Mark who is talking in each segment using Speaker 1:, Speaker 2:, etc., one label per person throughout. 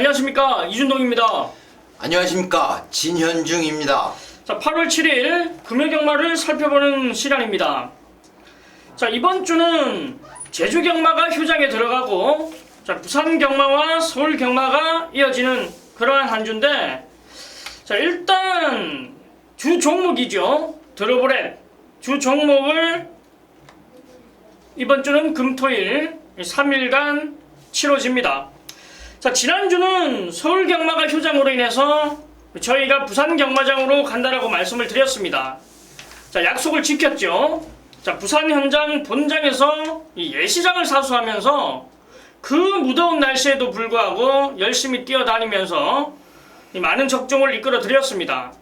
Speaker 1: 안녕하십니까, 이준동입니다.
Speaker 2: 안녕하십니까, 진현중입니다.
Speaker 1: 자, 8월 7일 금요경마를 살펴보는 시간입니다. 자, 이번 주는 제주경마가 휴장에 들어가고, 자, 부산경마와 서울경마가 이어지는 그러한 한 주인데, 자, 일단 주 종목이죠. 드로브렛 주 종목을 이번 주는 금토일 3일간 치러집니다. 자, 지난주는 서울경마가 휴장으로 인해서 저희가 부산경마장으로 간다라고 말씀을 드렸습니다. 자, 약속을 지켰죠. 자, 부산 현장 본장에서 이 예시장을 사수하면서 그 무더운 날씨에도 불구하고 열심히 뛰어다니면서 이 많은 적중을 이끌어 드렸습니다.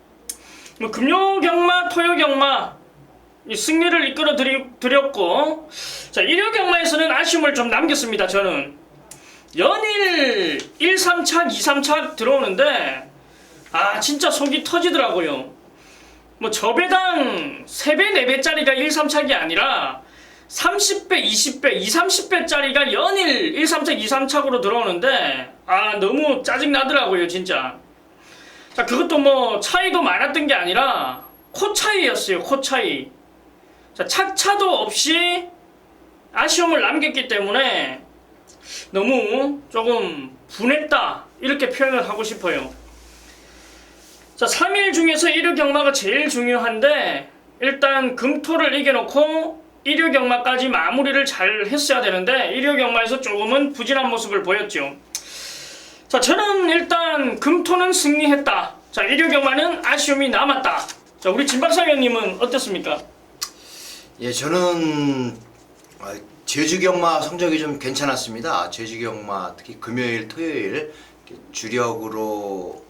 Speaker 1: 뭐 금요경마, 토요경마 이 승리를 이끌어 드렸고, 자, 일요경마에서는 아쉬움을 좀 남겼습니다. 저는 연일 1, 3착, 2, 3착 들어오는데 진짜 속이 터지더라고요. 뭐 저배당 3배, 4배짜리가 1, 3착이 아니라 30배, 20배, 2, 30배짜리가 연일 1, 3착, 2, 3착으로 들어오는데 너무 짜증나더라고요, 진짜. 자, 그것도 뭐 차이도 많았던 게 아니라 코 차이였어요, 코 차이. 자, 착차도 없이 아쉬움을 남겼기 때문에 너무 조금 분했다, 이렇게 표현을 하고 싶어요. 자, 3일 중에서 일요경마가 제일 중요한데, 일단 금토를 이겨놓고 일요경마까지 마무리를 잘 했어야 되는데 일요경마에서 조금은 부진한 모습을 보였죠. 자, 저는 일단 금토는 승리했다. 자, 일요경마는 아쉬움이 남았다. 자, 우리 진박사위원님은 어땠습니까?
Speaker 2: 예, 저는 제주경마 성적이 좀 괜찮았습니다. 제주경마 특히 금요일, 토요일 주력으로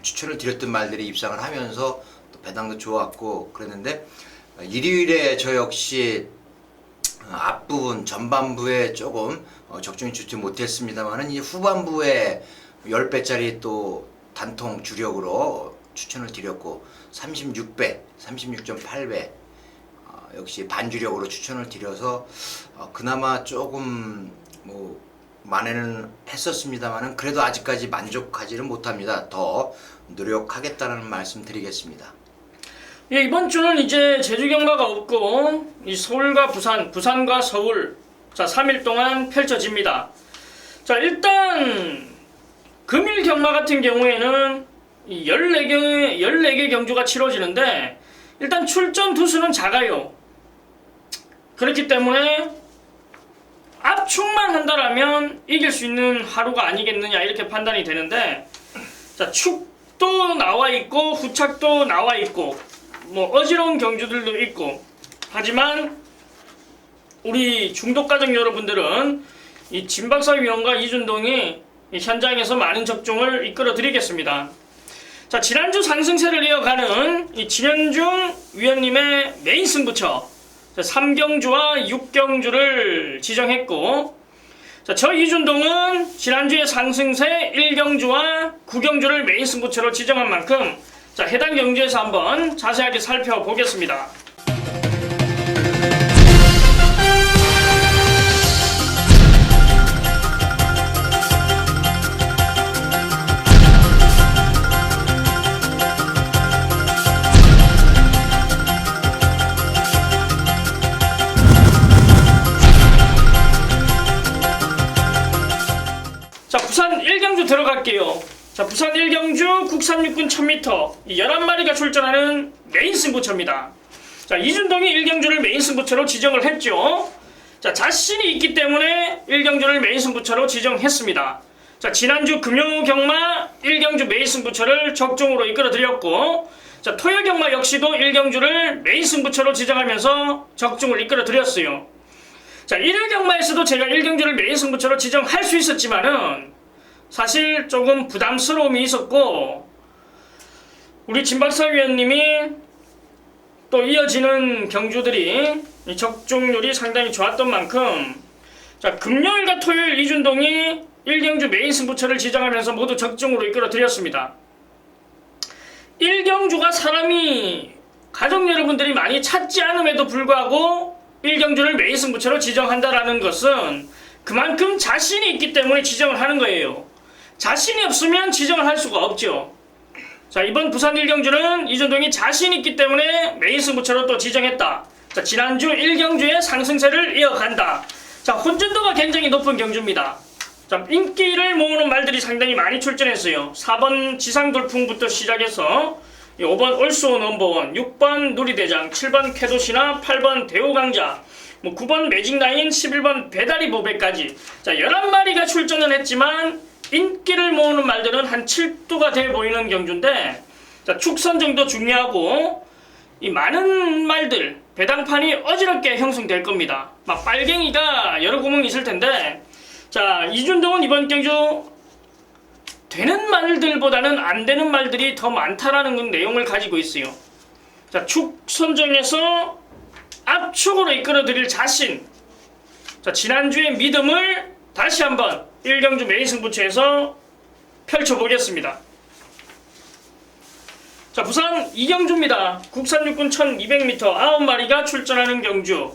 Speaker 2: 추천을 드렸던 말들이 입상을 하면서 또 배당도 좋았고 그랬는데, 일요일에 저 역시 앞부분, 전반부에 조금 적중이 좋지 못했습니다만은 이 후반부에 10배짜리 또 단통 주력으로 추천을 드렸고 36배, 36.8배 역시 반주력으로 추천을 드려서 그나마 조금 뭐 만회는 했었습니다만은 그래도 아직까지 만족하지는 못합니다. 더 노력하겠다는 말씀 드리겠습니다.
Speaker 1: 예, 이번 주는 이제 제주경마가 없고 이 서울과 부산, 부산과 서울, 자, 3일 동안 펼쳐집니다. 자, 일단 금일 경마 같은 경우에는 이 14개 경주가 치러지는데 일단 출전 두수는 작아요. 그렇기 때문에 압축만 한다라면 이길 수 있는 하루가 아니겠느냐, 이렇게 판단이 되는데, 자, 축도 나와 있고 후착도 나와 있고 뭐 어지러운 경주들도 있고, 하지만 우리 중독가족 여러분들은 이 진박사위원과 이준동이 이 현장에서 많은 적중을 이끌어 드리겠습니다. 자, 지난주 상승세를 이어가는 이 진현중 위원님의 메인 승부처 3경주와 6경주를 지정했고, 자, 저 이준동은 지난주에 상승세 1경주와 9경주를 메인 승부처로 지정한 만큼, 자, 해당 경주에서 한번 자세하게 살펴보겠습니다. 자, 부산 1경주 들어갈게요. 자, 부산 1경주 국산 육군 1000m 11마리가 출전하는 메인 승부처입니다. 자, 이준동이 1경주를 메인 승부처로 지정을 했죠. 자, 자신이 있기 때문에 1경주를 메인 승부처로 지정했습니다. 자, 지난주 금요경마 1경주 메인 승부처를 적중으로 이끌어 드렸고, 자, 토요경마 역시도 1경주를 메인 승부처로 지정하면서 적중을 이끌어 드렸어요. 자, 일요경마에서도 제가 1경주를 메인 승부처로 지정할 수 있었지만은 사실 조금 부담스러움이 있었고, 우리 진박사위원님이 또 이어지는 경주들이 적중률이 상당히 좋았던 만큼, 자, 금요일과 토요일 이준동이 1경주 메인 승부처를 지정하면서 모두 적중으로 이끌어 드렸습니다. 1경주가 사람이 가족 여러분들이 많이 찾지 않음에도 불구하고 1경주를 메인 승부처로 지정한다라는 것은 그만큼 자신이 있기 때문에 지정을 하는 거예요. 자신이 없으면 지정을 할 수가 없죠. 자, 이번 부산 1경주는 이준동이 자신 있기 때문에 메인 승부처로 또 지정했다. 자, 지난주 1경주의 상승세를 이어간다. 자, 혼전도가 굉장히 높은 경주입니다. 자, 인기를 모으는 말들이 상당히 많이 출전했어요. 4번 지상돌풍부터 시작해서 5번 올스오 넘버원, 6번 누리대장, 7번 쾌도시나, 8번 대우강자, 9번 매직라인, 11번 배다리 보배까지. 자, 11마리가 출전을 했지만 인기를 모으는 말들은 한 7두가 돼 보이는 경주인데, 자, 축선정도 중요하고 이 많은 말들 배당판이 어지럽게 형성될 겁니다. 막 빨갱이가 여러 구멍이 있을 텐데, 자, 이준동은 이번 경주 되는 말들보다는 안 되는 말들이 더 많다라는 내용을 가지고 있어요. 자, 축선정에서 압축으로 이끌어드릴 자신. 자, 지난주의 믿음을 다시 한번 1경주 메인 승부처에서 펼쳐보겠습니다. 자, 부산 2경주입니다. 국산 육군 1200m 9마리가 출전하는 경주.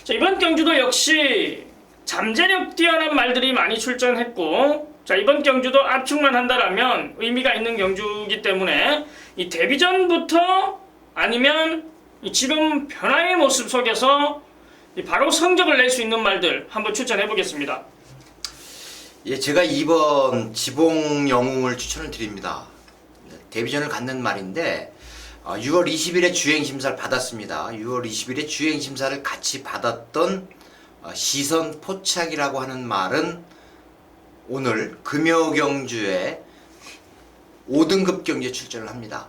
Speaker 1: 자, 이번 경주도 역시 잠재력 뛰어난 말들이 많이 출전했고, 자, 이번 경주도 압축만 한다라면 의미가 있는 경주이기 때문에 이 데뷔전부터 아니면 이 지금 변화의 모습 속에서 바로 성적을 낼 수 있는 말들 한번 추천해 보겠습니다.
Speaker 2: 예, 제가 이번 지봉 영웅을 추천을 드립니다. 데뷔전을 갖는 말인데 6월 20일에 주행심사를 받았습니다. 6월 20일에 주행심사를 같이 받았던 시선 포착이라고 하는 말은 오늘 금요경주에 5등급 경기에 출전을 합니다.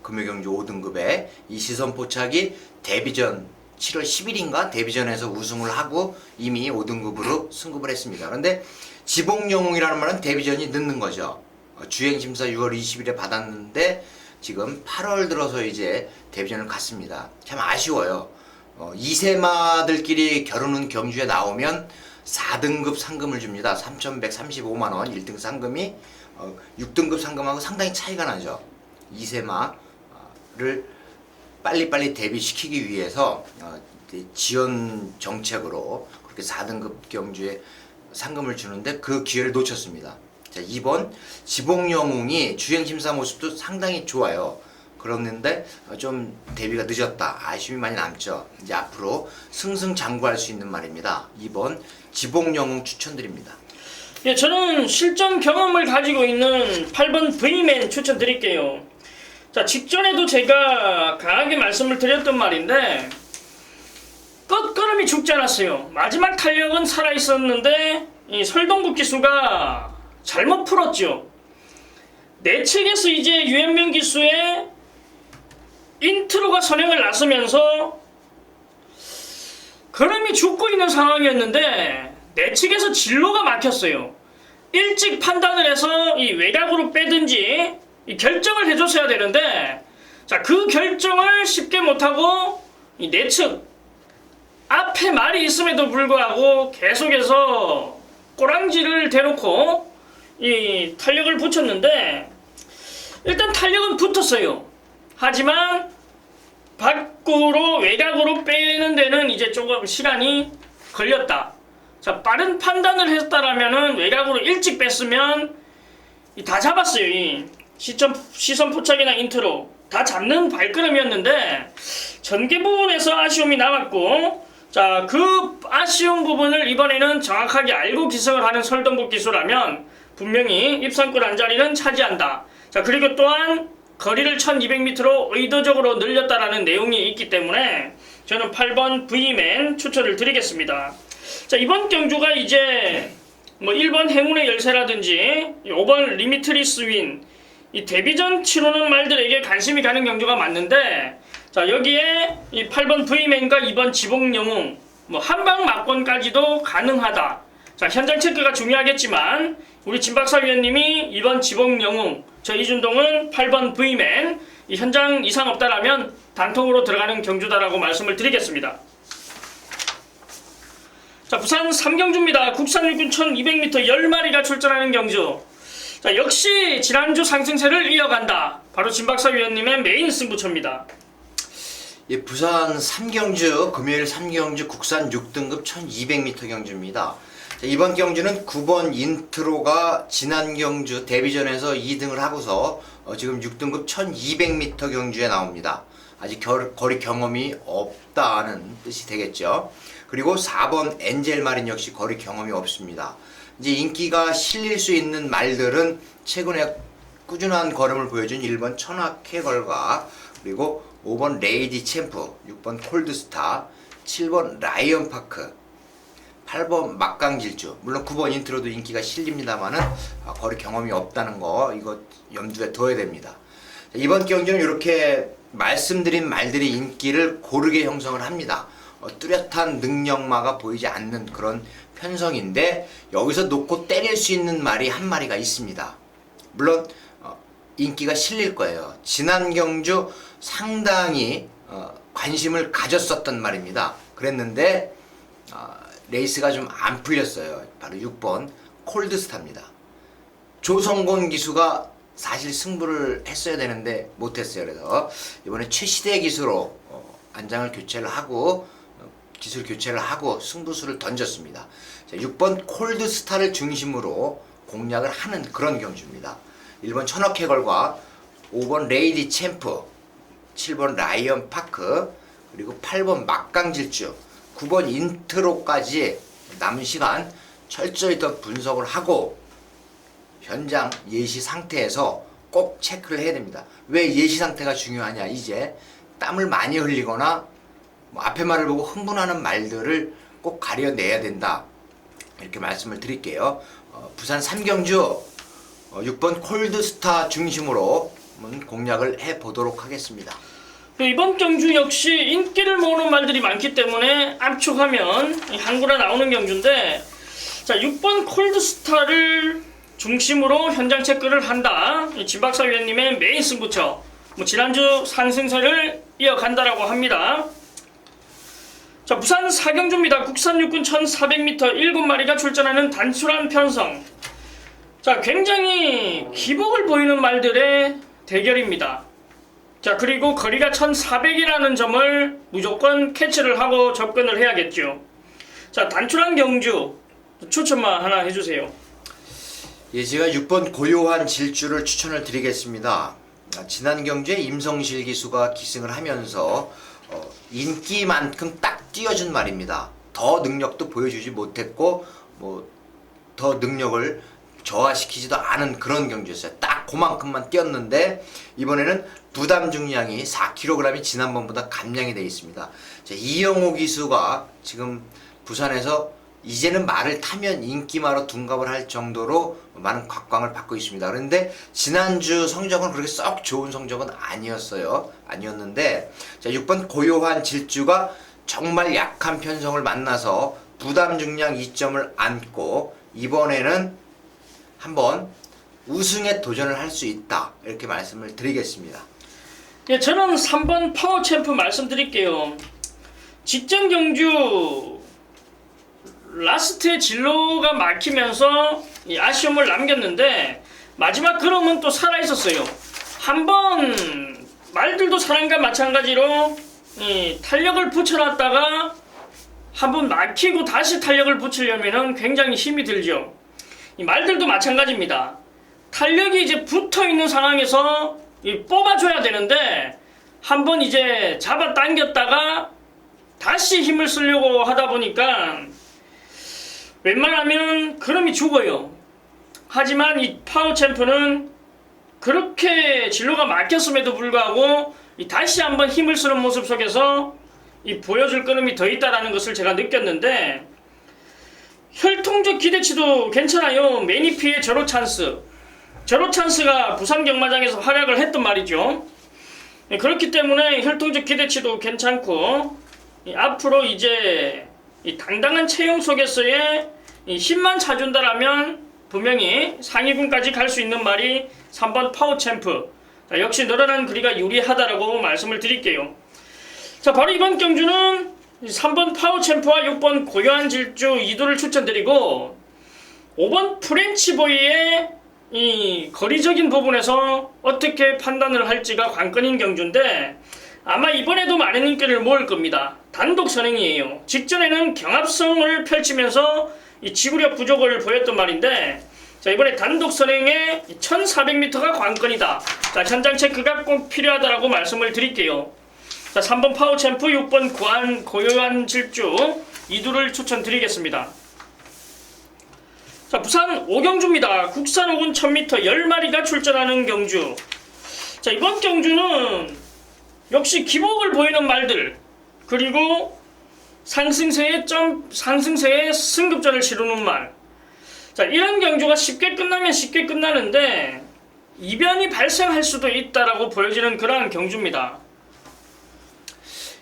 Speaker 2: 금요경주 5등급에 이 시선 포착이 데뷔전 7월 10일인가 데뷔전에서 우승을 하고 이미 5등급으로 승급을 했습니다. 그런데 지봉영웅이라는 말은 데뷔전이 늦는 거죠. 주행심사 6월 20일에 받았는데 지금 8월 들어서 이제 데뷔전을 갔습니다. 참 아쉬워요. 2세마들끼리 겨루는 경주에 나오면 4등급 상금을 줍니다. 3,135만원 1등 상금이 6등급 상금하고 상당히 차이가 나죠. 2세마를 빨리빨리 데뷔시키기 위해서 지원 정책으로 그렇게 4등급 경주에 상금을 주는데 그 기회를 놓쳤습니다. 자, 이번 지봉영웅이 주행심사 모습도 상당히 좋아요. 그런데 좀 데뷔가 늦었다. 아쉬움이 많이 남죠. 이제 앞으로 승승장구할 수 있는 말입니다. 이번 지봉영웅 추천드립니다.
Speaker 1: 예, 저는 실전 경험을 가지고 있는 8번 V맨 추천드릴게요. 자, 직전에도 제가 강하게 말씀을 드렸던 말인데 끝걸음이 죽지 않았어요. 마지막 탄력은 살아있었는데 이 설동국 기수가 잘못 풀었죠. 내측에서 이제 유현명 기수의 인트로가 선행을 나서면서 걸음이 죽고 있는 상황이었는데 내측에서 진로가 막혔어요. 일찍 판단을 해서 이 외곽으로 빼든지 이 결정을 해줬어야 되는데, 자, 그 결정을 쉽게 못하고 이 내측 앞에 말이 있음에도 불구하고 계속해서 꼬랑지를 대놓고 이 탄력을 붙였는데, 일단 탄력은 붙었어요. 하지만 밖으로 외곽으로 빼는 데는 이제 조금 시간이 걸렸다. 자, 빠른 판단을 했다라면은 외곽으로 일찍 뺐으면 다 잡았어요. 이 시선 포착이나 인트로 다 잡는 발걸음이었는데 전개 부분에서 아쉬움이 남았고, 자, 그 아쉬운 부분을 이번에는 정확하게 알고 기성을 하는 설동국 기수라면 분명히 입상권 한 자리는 차지한다. 자, 그리고 또한 거리를 1200m로 의도적으로 늘렸다라는 내용이 있기 때문에 저는 8번 V맨 추천을 드리겠습니다. 자, 이번 경주가 이제 1번 행운의 열쇠라든지 5번 리미트리스 윈, 이 데뷔전 치르는 말들에게 관심이 가는 경주가 맞는데, 자, 여기에 이 8번 V맨과 2번 지봉영웅 한방 막권까지도 가능하다. 자, 현장 체크가 중요하겠지만 우리 진박사 위원님이 2번 지봉영웅, 저 이준동은 8번 V맨, 이 현장 이상 없다라면 단통으로 들어가는 경주다라고 말씀을 드리겠습니다. 자, 부산 3경주입니다. 국산 육군 1200m 10마리가 출전하는 경주. 자, 역시 지난주 상승세를 이어간다. 바로 진박사 위원님의 메인 승부처입니다.
Speaker 2: 예, 부산 3경주 금요일 3경주 국산 6등급 1200m 경주입니다. 자, 이번 경주는 9번 인트로가 지난 경주 데뷔전에서 2등을 하고서 지금 6등급 1200m 경주에 나옵니다. 아직 거리 경험이 없다는 뜻이 되겠죠. 그리고 4번 엔젤 마린 역시 거리 경험이 없습니다. 이제 인기가 실릴 수 있는 말들은 최근에 꾸준한 걸음을 보여준 1번 천하캐걸과 그리고 5번 레이디 챔프, 6번 콜드스타, 7번 라이언파크, 8번 막강질주. 물론 9번 인트로도 인기가 실립니다만은 거리 경험이 없다는 거 이거 염두에 둬야 됩니다. 이번 경주는 이렇게 말씀드린 말들이 인기를 고르게 형성을 합니다. 뚜렷한 능력마가 보이지 않는 그런 편성인데 여기서 놓고 때릴 수 있는 말이 한 마리가 있습니다. 물론 인기가 실릴 거예요. 지난 경주 상당히 관심을 가졌었던 말입니다. 그랬는데 레이스가 좀 안 풀렸어요. 바로 6번 콜드스타입니다. 조성곤 기수가 사실 승부를 했어야 되는데 못했어요. 그래서 이번에 최시대 기수로 안장을 교체를 하고 기술 교체를 하고 승부수를 던졌습니다. 자, 6번 콜드스타를 중심으로 공략을 하는 그런 경주입니다. 1번 천하캐걸과 5번 레이디 챔프, 7번 라이언 파크, 그리고 8번 막강질주, 9번 인트로까지 남은 시간 철저히 더 분석을 하고 현장 예시 상태에서 꼭 체크를 해야 됩니다. 왜 예시 상태가 중요하냐? 이제 땀을 많이 흘리거나 앞에 말을 보고 흥분하는 말들을 꼭 가려내야 된다. 이렇게 말씀을 드릴게요. 부산 3경주 6번 콜드스타 중심으로 공략을 해보도록 하겠습니다.
Speaker 1: 이번 경주 역시 인기를 모으는 말들이 많기 때문에 압축하면 한구나 나오는 경주인데, 자, 6번 콜드스타를 중심으로 현장 체크를 한다. 진박사 위원님의 메인 승부처. 지난주 상승세를 이어간다라고 합니다. 자, 부산 4경주입니다. 국산 육군 1400m 7마리가 출전하는 단출한 편성. 자, 굉장히 기복을 보이는 말들의 대결입니다. 자, 그리고 거리가 1400이라는 점을 무조건 캐치를 하고 접근을 해야겠죠. 자, 단출한 경주 추천만 하나 해주세요.
Speaker 2: 예, 제가 6번 고요한 질주를 추천을 드리겠습니다. 지난 경주에 임성실 기수가 기승을 하면서 인기만큼 딱 띄워준 말입니다. 더 능력도 보여주지 못했고 더 능력을 저하시키지도 않은 그런 경주였어요. 딱 그만큼만 뛰었는데 이번에는 부담 중량이 4kg이 지난번보다 감량이 되어 있습니다. 자, 이영호 기수가 지금 부산에서 이제는 말을 타면 인기마로 둔갑을 할 정도로 많은 각광을 받고 있습니다. 그런데 지난주 성적은 그렇게 썩 좋은 성적은 아니었는데 자, 6번 고요한 질주가 정말 약한 편성을 만나서 부담 중량 2점을 안고 이번에는 한번 우승에 도전을 할 수 있다. 이렇게 말씀을 드리겠습니다.
Speaker 1: 예, 저는 3번 파워 챔프 말씀드릴게요. 직전 경주 라스트에 진로가 막히면서 아쉬움을 남겼는데 마지막 걸음은 또 살아있었어요. 한번 말들도 사람과 마찬가지로 탄력을 붙여놨다가 한번 막히고 다시 탄력을 붙이려면 굉장히 힘이 들죠. 이 말들도 마찬가지입니다. 탄력이 이제 붙어있는 상황에서 뽑아줘야 되는데 한번 이제 잡아 당겼다가 다시 힘을 쓰려고 하다 보니까 웬만하면 걸음이 죽어요. 하지만 이 파워 챔프는 그렇게 진로가 막혔음에도 불구하고 다시 한번 힘을 쓰는 모습 속에서 보여줄 걸음이 더 있다라는 것을 제가 느꼈는데, 혈통적 기대치도 괜찮아요. 매니피의 제로 찬스가 부산 경마장에서 활약을 했던 말이죠. 그렇기 때문에 혈통적 기대치도 괜찮고 앞으로 이제 이 당당한 체형 속에서의 힘만 차준다라면 분명히 상위군까지 갈 수 있는 말이 3번 파워 챔프. 자, 역시 늘어난 거리가 유리하다라고 말씀을 드릴게요. 자, 바로 이번 경주는 3번 파워 챔프와 6번 고요한 질주 2도를 추천드리고 5번 프렌치보이의 이 거리적인 부분에서 어떻게 판단을 할지가 관건인 경주인데 아마 이번에도 많은 인기를 모을 겁니다. 단독 선행이에요. 직전에는 경합성을 펼치면서 이 지구력 부족을 보였던 말인데, 자, 이번에 단독 선행에 1400m가 관건이다. 자, 현장 체크가 꼭 필요하다라고 말씀을 드릴게요. 자, 3번 파워챔프, 6번 고요한 질주, 이 둘을 추천드리겠습니다. 자, 부산 오경주입니다. 국산 오군 1000m 10마리가 출전하는 경주. 자, 이번 경주는 역시 기복을 보이는 말들, 그리고 상승세의 승급전을 치르는 말. 자, 이런 경주가 쉽게 끝나면 쉽게 끝나는데 이변이 발생할 수도 있다라고 보여지는 그러한 경주입니다.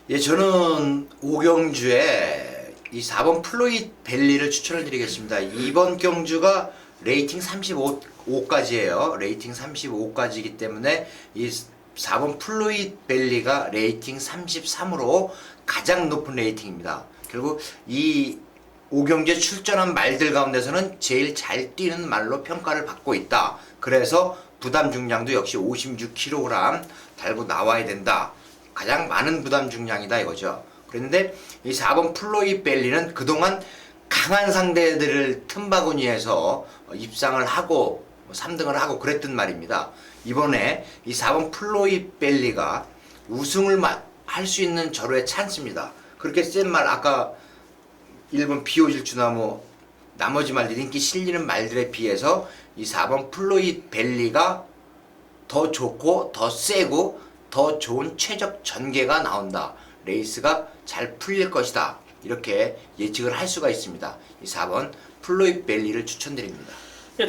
Speaker 2: 예, 저는 오경주에 이 4번 플로이드 벨리를 추천을 드리겠습니다. 이번 경주가 레이팅 35까지예요. 레이팅 35까지이기 때문에 이 4번 플로이드 벨리가 레이팅 33으로 가장 높은 레이팅입니다. 결국 이 오경주에 출전한 말들 가운데서는 제일 잘 뛰는 말로 평가를 받고 있다. 그래서 부담 중량도 역시 56kg 달고 나와야 된다. 가장 많은 부담 중량이다 이거죠. 그런데 이 4번 플로이 벨리는 그동안 강한 상대들을 틈바구니에서 입상을 하고 3등을 하고 그랬던 말입니다. 이번에 이 4번 플로이 벨리가 우승을 할 수 있는 절호의 찬스입니다. 그렇게 센 말, 아까 1번 비오질주나 나머지 말들, 인기 실리는 말들에 비해서 이 4번 플로이 벨리가 더 좋고 더 세고 더 좋은 최적 전개가 나온다. 레이스가 잘 풀릴 것이다. 이렇게 예측을 할 수가 있습니다. 이 4번 플로이 벨리를 추천드립니다.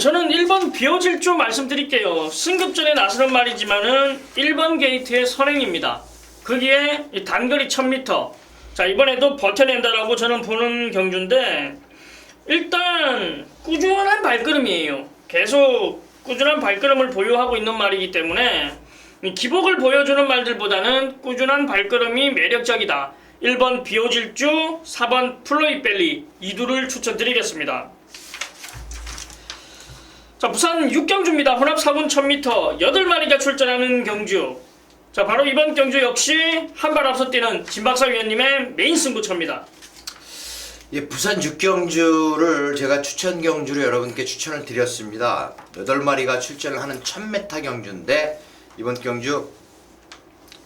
Speaker 1: 저는 1번 비오질주 말씀드릴게요. 승급전에 나서는 말이지만은 1번 게이트의 선행입니다. 거기에 이 단거리 1000m. 자, 이번에도 버텨낸다라고 저는 보는 경주인데, 일단 꾸준한 발걸음이에요. 계속 꾸준한 발걸음을 보유하고 있는 말이기 때문에 기복을 보여주는 말들보다는 꾸준한 발걸음이 매력적이다. 1번 비오질주, 4번 플로이 벨리, 이 둘을 추천드리겠습니다. 자, 부산 육경주입니다. 혼합 4군 1000m 8마리가 출전하는 경주. 자, 바로 이번 경주 역시 한 발 앞서 뛰는 진박사 위원님의 메인 승부처입니다.
Speaker 2: 예, 부산 육경주를 제가 추천 경주로 여러분께 추천을 드렸습니다. 8마리가 출전을 하는 1000m 경주인데, 이번 경주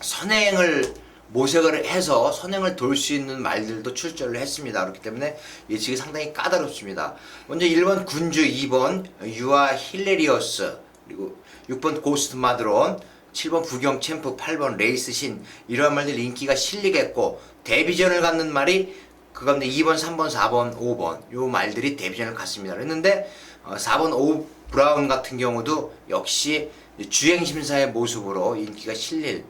Speaker 2: 선행을 모색을 해서 선행을 돌 수 있는 말들도 출전을 했습니다. 그렇기 때문에 예측이 상당히 까다롭습니다. 먼저 1번 군주, 2번 유아 힐레리어스, 그리고 6번 고스트 마드론, 7번 부경 챔프, 8번 레이스신, 이러한 말들 인기가 실리겠고, 데뷔전을 갖는 말이 그 가운데 2번, 3번, 4번, 5번 요 말들이 데뷔전을 갔습니다. 그랬는데 4번 오 브라운 같은 경우도 역시 주행심사의 모습으로 인기가 실릴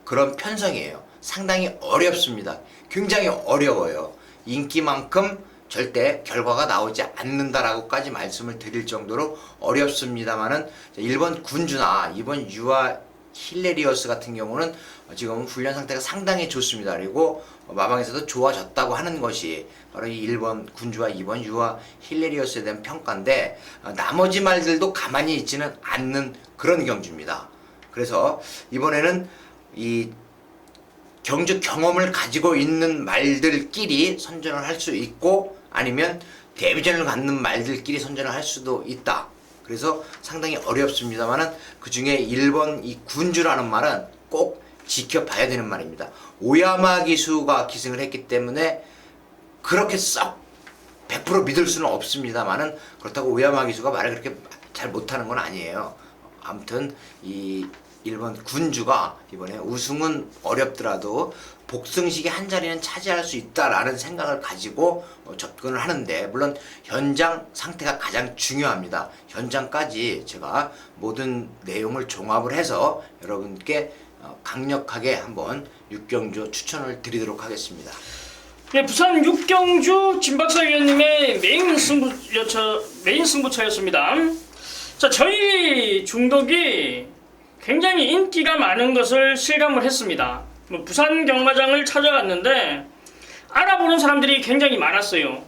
Speaker 2: 그런 편성이에요. 상당히 어렵습니다. 굉장히 어려워요. 인기만큼 절대 결과가 나오지 않는다라고까지 말씀을 드릴 정도로 어렵습니다만은 1번 군주나 2번 유아 힐레리어스 같은 경우는 지금 훈련 상태가 상당히 좋습니다. 그리고 마방에서도 좋아졌다고 하는 것이 바로 이 1번 군주와 2번 유아 힐레리어스에 대한 평가인데, 나머지 말들도 가만히 있지는 않는 그런 경주입니다. 그래서 이번에는 이 경주 경험을 가지고 있는 말들끼리 선전을 할 수 있고, 아니면 데뷔전을 갖는 말들끼리 선전을 할 수도 있다. 그래서 상당히 어렵습니다만은 그 중에 1번 이 군주라는 말은 꼭 지켜봐야 되는 말입니다. 오야마 기수가 기승을 했기 때문에 그렇게 썩 100% 믿을 수는 없습니다만은, 그렇다고 오야마 기수가 말을 그렇게 잘 못하는 건 아니에요. 아무튼 이 1번 군주가 이번에 우승은 어렵더라도 복승식의 한 자리는 차지할 수 있다라는 생각을 가지고 접근을 하는데, 물론 현장 상태가 가장 중요합니다. 현장까지 제가 모든 내용을 종합을 해서 여러분께 강력하게 한번 육경주 추천을 드리도록 하겠습니다.
Speaker 1: 네, 부산 육경주 진박사 위원님의 메인 승부처였습니다. 자, 저희 중독이 굉장히 인기가 많은 것을 실감을 했습니다. 부산 경마장을 찾아갔는데 알아보는 사람들이 굉장히 많았어요.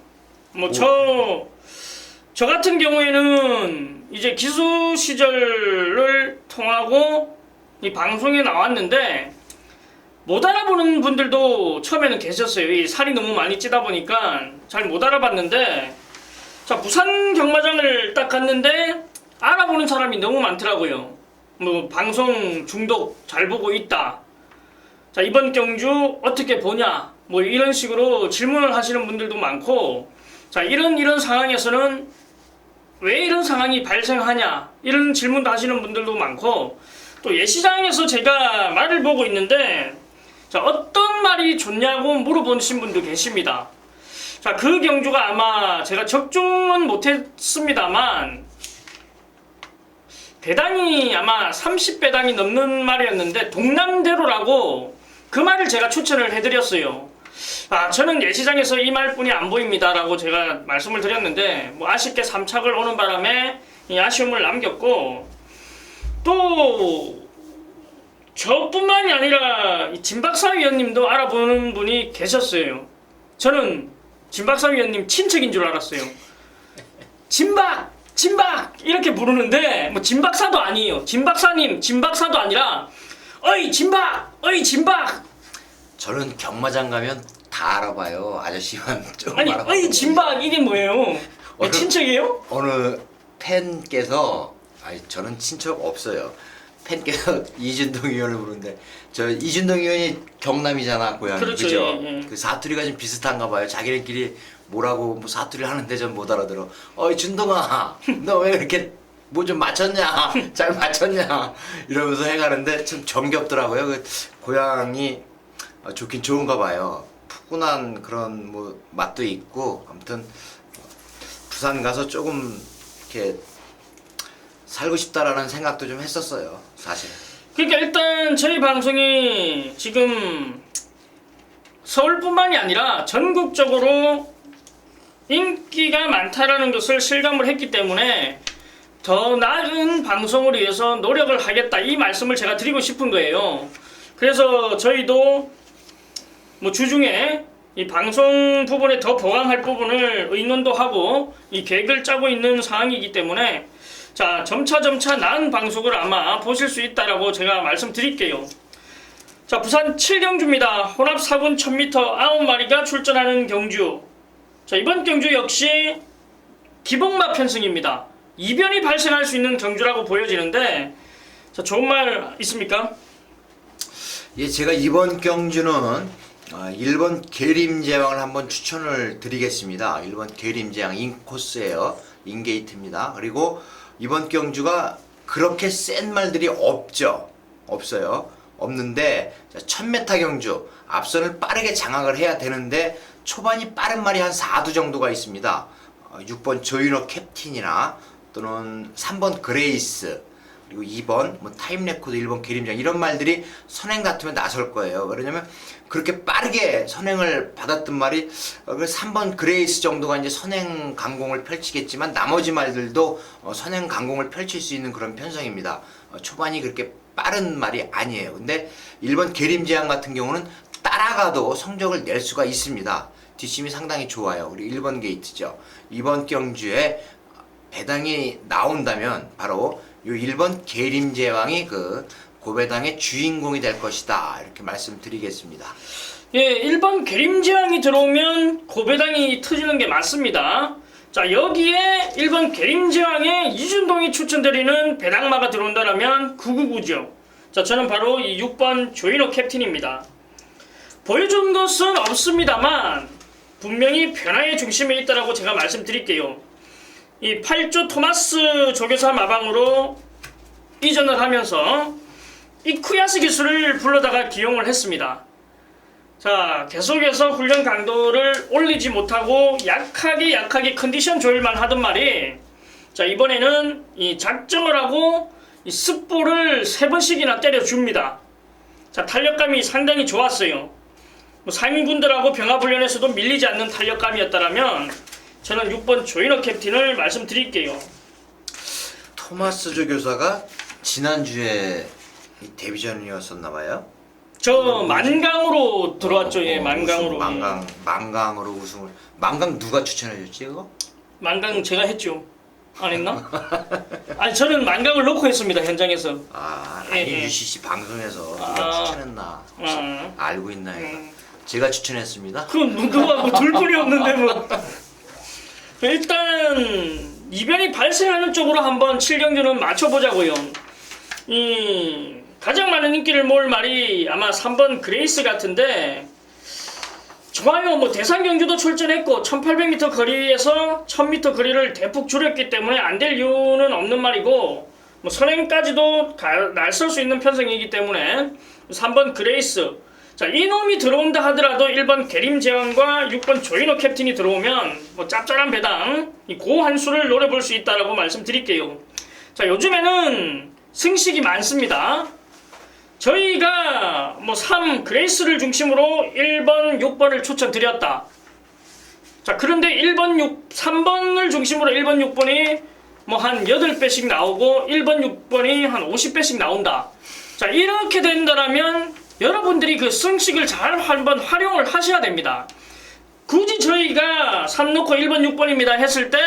Speaker 1: 저 같은 경우에는 이제 기수 시절을 통하고 이 방송에 나왔는데 못 알아보는 분들도 처음에는 계셨어요. 이 살이 너무 많이 찌다 보니까 잘 못 알아봤는데, 자, 부산 경마장을 딱 갔는데 알아보는 사람이 너무 많더라고요. 뭐 방송 중독 잘 보고 있다. 자, 이번 경주 어떻게 보냐? 뭐 이런 식으로 질문을 하시는 분들도 많고, 자, 이런 상황에서는 왜 이런 상황이 발생하냐? 이런 질문도 하시는 분들도 많고, 또 예시장에서 제가 말을 보고 있는데, 자, 어떤 말이 좋냐고 물어보신 분도 계십니다. 자, 그 경주가 아마 제가 적중은 못했습니다만 배당이 아마 30배당이 넘는 말이었는데 동남대로라고 그 말을 제가 추천을 해드렸어요. 아, 저는 예시장에서 이 말뿐이 안 보입니다 라고 제가 말씀을 드렸는데 뭐 아쉽게 3착을 오는 바람에 이 아쉬움을 남겼고, 또 저뿐만이 아니라 진박사 위원님도 알아보는 분이 계셨어요. 저는 진박사 위원님 친척인 줄 알았어요. 진박! 진박! 이렇게 부르는데 뭐 진박사도 아니에요. 진박사님, 진박사도 아니라 어이 진박! 어이 진박!
Speaker 2: 저는 경마장 가면 다 알아봐요. 아저씨만 좀
Speaker 1: 아니
Speaker 2: 알아봐요.
Speaker 1: 어이 진박 이게 뭐예요? 친척이에요?
Speaker 2: 어느 팬께서, 아니 저는 친척 없어요. 팬께서 이준동 의원을 부르는데, 저 이준동 의원이 경남이잖아 고향이.
Speaker 1: 그렇죠.
Speaker 2: 그죠?
Speaker 1: 예.
Speaker 2: 그 사투리가 좀 비슷한가 봐요. 자기네끼리 뭐라고 뭐 사투리를 하는데 전 못 알아들어. 어이 준동아, 너 왜 이렇게 뭐 좀 맞췄냐? 잘 맞췄냐? 이러면서 해가는데 참 정겹더라고요. 그 고향이 좋긴 좋은가 봐요. 푸근한 그런 뭐 맛도 있고, 아무튼 부산 가서 조금 이렇게 살고 싶다라는 생각도 좀 했었어요, 사실.
Speaker 1: 그러니까 일단 저희 방송이 지금 서울뿐만이 아니라 전국적으로 인기가 많다라는 것을 실감을 했기 때문에 더 나은 방송을 위해서 노력을 하겠다, 이 말씀을 제가 드리고 싶은 거예요. 그래서 저희도 뭐 주중에 이 방송 부분에 더 보강할 부분을 의논도 하고 이 계획을 짜고 있는 상황이기 때문에, 자, 점차 나은 방송을 아마 보실 수 있다라고 제가 말씀드릴게요. 자, 부산 7경주입니다. 혼합 4군 1000m 9마리가 출전하는 경주. 자, 이번 경주 역시 기복마 편승입니다. 이변이 발생할 수 있는 경주라고 보여지는데, 자, 좋은 말 있습니까?
Speaker 2: 예, 제가 이번 경주는 1번 계림제왕을 한번 추천을 드리겠습니다. 1번 계림제왕 인코스예요. 인게이트입니다. 그리고 이번 경주가 그렇게 센 말들이 없어요. 없는데 1000m 경주 앞선을 빠르게 장악을 해야 되는데 초반이 빠른 말이 한 4두 정도가 있습니다. 6번 조이너 캡틴이나 또는 3번 그레이스, 그리고 2번 뭐 타임 레코드, 1번 계림장, 이런 말들이 선행 같으면 나설 거예요. 왜냐면 그렇게 빠르게 선행을 받았던 말이 3번 그레이스 정도가 이제 선행 강공을 펼치겠지만 나머지 말들도 선행 강공을 펼칠 수 있는 그런 편성입니다. 초반이 그렇게 빠른 말이 아니에요. 근데 1번 계림제왕 같은 경우는 따라가도 성적을 낼 수가 있습니다. 뒷심이 상당히 좋아요. 그리고 1번 게이트죠. 이번 경주에 배당이 나온다면 바로 이 1번 계림제왕이 그 고배당의 주인공이 될 것이다, 이렇게 말씀드리겠습니다.
Speaker 1: 예, 1번 계림제왕이 들어오면 고배당이 터지는 게 맞습니다. 자, 여기에 1번 계림제왕에 이준동이 추천드리는 배당마가 들어온다면 999죠. 자, 저는 바로 이 6번 조이너 캡틴입니다. 보여준 것은 없습니다만 분명히 변화의 중심에 있다라고 제가 말씀드릴게요. 이 8조 토마스 조교사 마방으로 이전을 하면서 이쿠야스 기술을 불러다가 기용을 했습니다. 자, 계속해서 훈련 강도를 올리지 못하고 약하게 컨디션 조율만 하던 말이, 자, 이번에는 이 작정을 하고 이 습보를 3번씩이나 때려줍니다. 자, 탄력감이 상당히 좋았어요. 뭐 상인군들하고 병합훈련에서도 밀리지 않는 탄력감이었다면 저는 6번 조이너 캡틴을 말씀드릴게요.
Speaker 2: 토마스 조교사가 지난주에 데뷔전이었었나봐요.
Speaker 1: 저 만강으로 들어왔죠. 예, 만강으로.
Speaker 2: 만강으로 우승을. 만강 누가 추천해줬지 그거?
Speaker 1: 만강 제가 했죠. 안 했나? 아니, 저는 만강을 넣고 했습니다, 현장에서.
Speaker 2: 아니,
Speaker 1: 예.
Speaker 2: UCC 방송에서 누가 추천했나 알고 있나요? 제가 추천했습니다.
Speaker 1: 그건 누가 뭐 둘뿐이 없는데 뭐. 일단 이변이 발생하는 쪽으로 한번 7경주는 맞춰보자고요. 이 가장 많은 인기를 모을 말이 아마 3번 그레이스 같은데, 좋아요. 뭐 대상 경주도 출전했고 1800m 거리에서 1000m 거리를 대폭 줄였기 때문에 안 될 이유는 없는 말이고, 뭐 선행까지도 날설 수 있는 편성이기 때문에 3번 그레이스. 자, 이놈이 들어온다 하더라도 1번 계림제왕과 6번 조이노 캡틴이 들어오면 뭐 짭짤한 배당 고 한 수를 노려볼 수 있다라고 말씀드릴게요. 자, 요즘에는 승식이 많습니다. 저희가 뭐 3 그레이스를 중심으로 1번, 6번을 추천드렸다. 자, 그런데 3번을 중심으로 1번, 6번이 뭐 한 8배씩 나오고 1번, 6번이 한 50배씩 나온다. 자, 이렇게 된다라면 여러분들이 그 승식을 잘 한번 활용을 하셔야 됩니다. 굳이 저희가 3 놓고 1번, 6번입니다 했을 때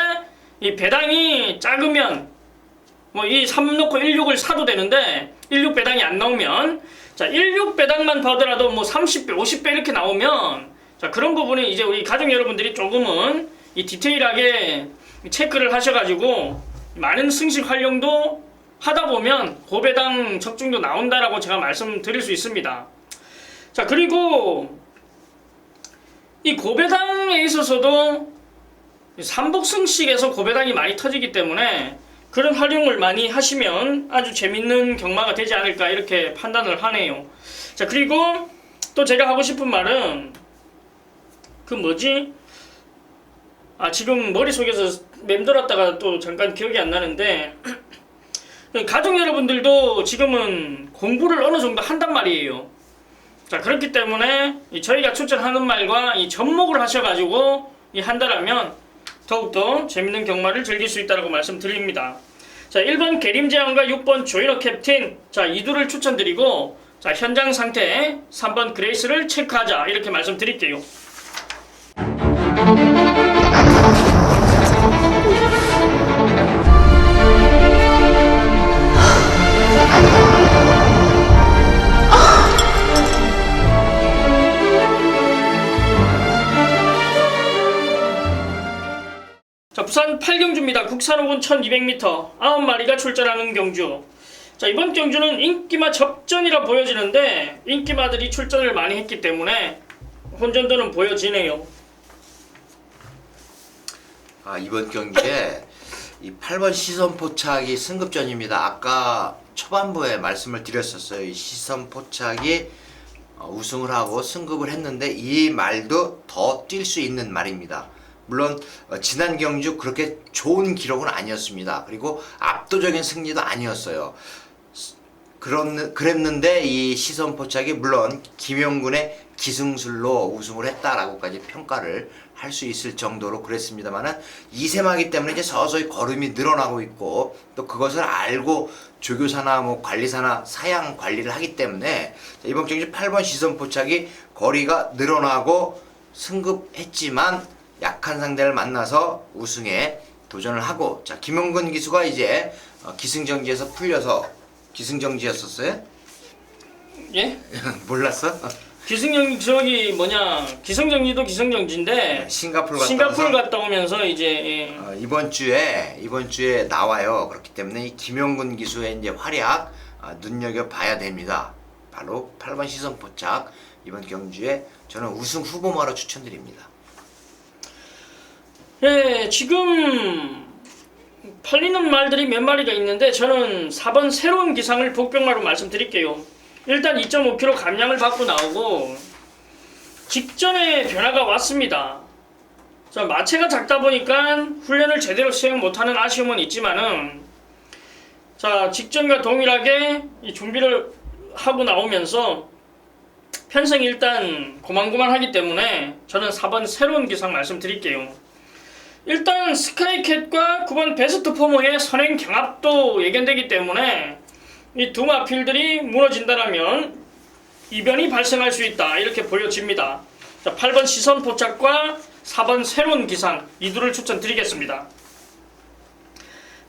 Speaker 1: 이 배당이 작으면 뭐 이 3 놓고 16을 사도 되는데 16 배당이 안 나오면, 자, 16 배당만 봐더라도 뭐 30배, 50배 이렇게 나오면, 자, 그런 부분은 이제 우리 가족 여러분들이 조금은 이 디테일하게 체크를 하셔가지고 많은 승식 활용도 하다 보면 고배당 적중도 나온다라고 제가 말씀드릴 수 있습니다. 자, 그리고 이 고배당에 있어서도 삼복승식에서 고배당이 많이 터지기 때문에 그런 활용을 많이 하시면 아주 재밌는 경마가 되지 않을까 이렇게 판단을 하네요. 자, 그리고 또 제가 하고 싶은 말은 지금 머릿속에서 맴돌았다가 또 잠깐 기억이 안 나는데, 가족 여러분들도 지금은 공부를 어느 정도 한단 말이에요. 자, 그렇기 때문에 저희가 추천하는 말과 이 접목을 하셔가지고 한다라면 더욱더 재밌는 경마를 즐길 수 있다고 말씀드립니다. 자, 1번 계림제왕과 6번 조이너 캡틴, 자, 이 둘을 추천드리고, 자, 현장 상태 3번 그레이스를 체크하자 이렇게 말씀드릴게요. 자, 부산 8경주입니다. 국산 5군 1200m 9마리가 출전하는 경주. 자, 이번 경주는 인기마 접전이라 보여지는데 인기마들이 출전을 많이 했기 때문에 혼전도는 보여지네요.
Speaker 2: 이번 경기에 이 8번 시선포착이 승급전입니다. 아까 초반부에 말씀을 드렸었어요. 이 시선포착이 우승을 하고 승급을 했는데 이 말도 더 뛸 수 있는 말입니다. 물론 지난 경주 그렇게 좋은 기록은 아니었습니다. 그리고 압도적인 승리도 아니었어요. 그랬는데 이 시선포착이 물론 김영군의 기승술로 우승을 했다라고까지 평가를 할 수 있을 정도로 그랬습니다만은 이세마기 때문에 이제 서서히 걸음이 늘어나고 있고, 또 그것을 알고 조교사나 뭐 관리사나 사양 관리를 하기 때문에 이번 경주 8번 시선포착이 거리가 늘어나고 승급했지만 약한 상대를 만나서 우승에 도전을 하고, 자, 김영근 기수가 이제 기승정지에서 풀려서 기승정지였었어요?
Speaker 1: 예?
Speaker 2: 몰랐어?
Speaker 1: 기승정지도 기승정지인데
Speaker 2: 싱가포르
Speaker 1: 갔다 오면서 이제
Speaker 2: 이번 주에 나와요. 그렇기 때문에 이 김영근 기수의 이제 활약 눈여겨 봐야 됩니다. 바로 8번 시선포착 이번 경주에 저는 우승 후보마로 추천드립니다.
Speaker 1: 예, 지금 팔리는 말들이 몇 마리가 있는데 저는 4번 새로운 기상을 복병마로 말씀드릴게요. 일단 2.5kg 감량을 받고 나오고 직전에 변화가 왔습니다. 자, 마체가 작다 보니까 훈련을 제대로 수행 못하는 아쉬움은 있지만은, 자, 직전과 동일하게 이 준비를 하고 나오면서 편성이 일단 고만고만하기 때문에 저는 4번 새로운 기상 말씀드릴게요. 일단 스카이캣과 9번 베스트 포머의 선행 경합도 예견되기 때문에 이 두 마필들이 무너진다면 이변이 발생할 수 있다 이렇게 보여집니다. 자, 8번 시선 포착과 4번 새로운 기상 이 둘을 추천드리겠습니다.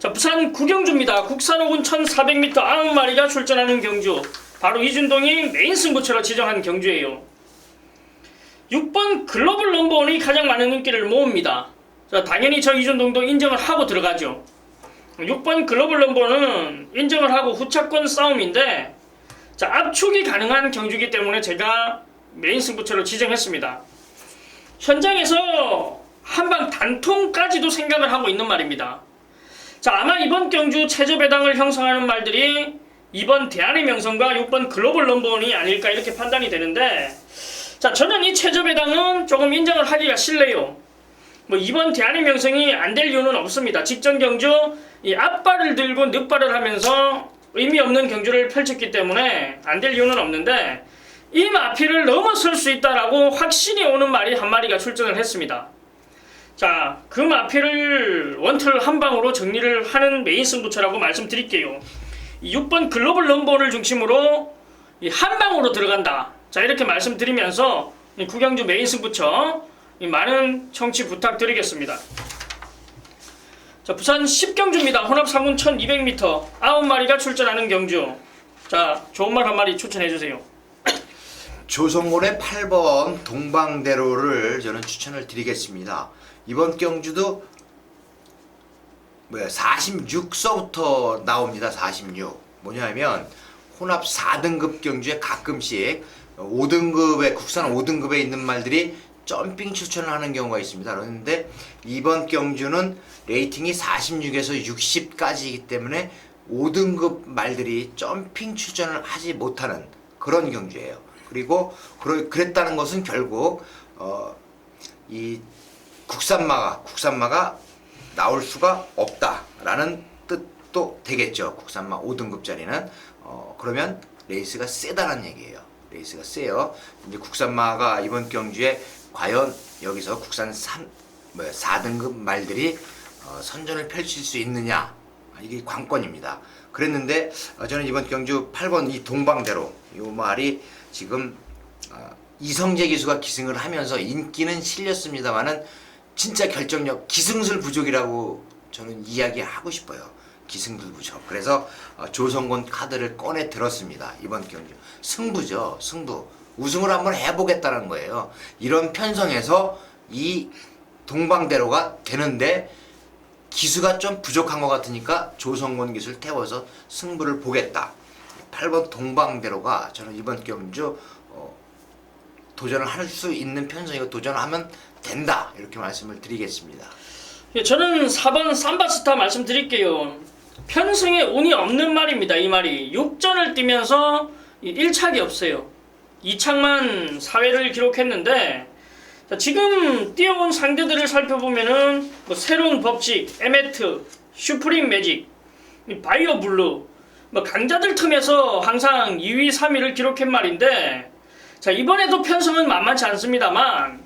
Speaker 1: 자, 부산 구경주입니다. 국산 5군 1400m 9마리가 출전하는 경주, 바로 이준동이 메인 승부처로 지정한 경주예요. 6번 글로벌 넘버원이 가장 많은 인기를 모읍니다. 자, 당연히 저 이준동도 인정을 하고 들어가죠. 6번 글로벌 넘버는 인정을 하고 후차권 싸움인데, 자, 압축이 가능한 경주기 때문에 제가 메인 승부처로 지정했습니다. 현장에서 한방 단통까지도 생각을 하고 있는 말입니다. 자, 아마 이번 경주 최저 배당을 형성하는 말들이 2번 대한의 명성과 6번 글로벌 넘버원이 아닐까 이렇게 판단이 되는데, 자, 저는 이 최저 배당은 조금 인정을 하기가 싫네요. 뭐 2번 대한의 명성이 안 될 이유는 없습니다. 직전 경주 이 앞발을 들고 늑발을 하면서 의미 없는 경주를 펼쳤기 때문에 안 될 이유는 없는데, 이 마피를 넘어설 수 있다라고 확신이 오는 말이 한 마리가 출전을 했습니다. 자, 그 마피를 원틀 한 방으로 정리를 하는 메인 승부처라고 말씀드릴게요. 6번 글로벌 넘버를 중심으로 한 방으로 들어간다. 자, 이렇게 말씀드리면서 구경주 메인 승부처 많은 청취 부탁드리겠습니다. 자, 부산 10경주입니다. 혼합 상군 1200m 9마리가 출전하는 경주. 자, 좋은 말 한 마리 추천해주세요.
Speaker 2: 조성곤의 8번 동방대로를 저는 추천을 드리겠습니다. 이번 경주도 46서부터 나옵니다. 46. 뭐냐면 혼합 4등급 경주에 가끔씩 5등급에 국산 5등급에 있는 말들이 점핑 추천을 하는 경우가 있습니다. 그런데 이번 경주는 레이팅이 46에서 60까지이기 때문에 5등급 말들이 점핑 추천을 하지 못하는 그런 경주예요. 그리고 그랬다는 것은 결국 이 국산마가 나올 수가 없다라는 뜻도 되겠죠. 국산마 5등급짜리는 그러면 레이스가 세다는 얘기예요. 레이스가 세요. 이제 국산마가 이번 경주에 과연 여기서 국산 4등급 말들이 선전을 펼칠 수 있느냐, 이게 관건입니다. 그랬는데 저는 이번 경주 8번 이 동방대로 이 말이 지금 이성재 기수가 기승을 하면서 인기는 실렸습니다만은 진짜 결정력 기승술 부족이라고 저는 이야기하고 싶어요. 기승술 부족. 그래서 조성곤 카드를 꺼내 들었습니다. 이번 경주 승부죠. 승부. 우승을 한번 해보겠다는 거예요. 이런 편성에서 이 동방대로가 되는데 기수가 좀 부족한 것 같으니까 조성곤 기수를 태워서 승부를 보겠다. 8번 동방대로가 저는 이번 경주 도전을 할 수 있는 편성이고 도전하면 된다. 이렇게 말씀을 드리겠습니다.
Speaker 1: 예, 저는 4번 삼바스타 말씀드릴게요. 편성에 운이 없는 말입니다. 이 말이 6전을 뛰면서 1착이 없어요. 2착만 4회를 기록했는데, 자, 지금 뛰어온 상대들을 살펴보면은 뭐 새로운 법칙, 에메트, 슈프림 매직, 바이오 블루, 뭐 강자들 틈에서 항상 2위, 3위를 기록한 말인데, 자, 이번에도 편성은 만만치 않습니다만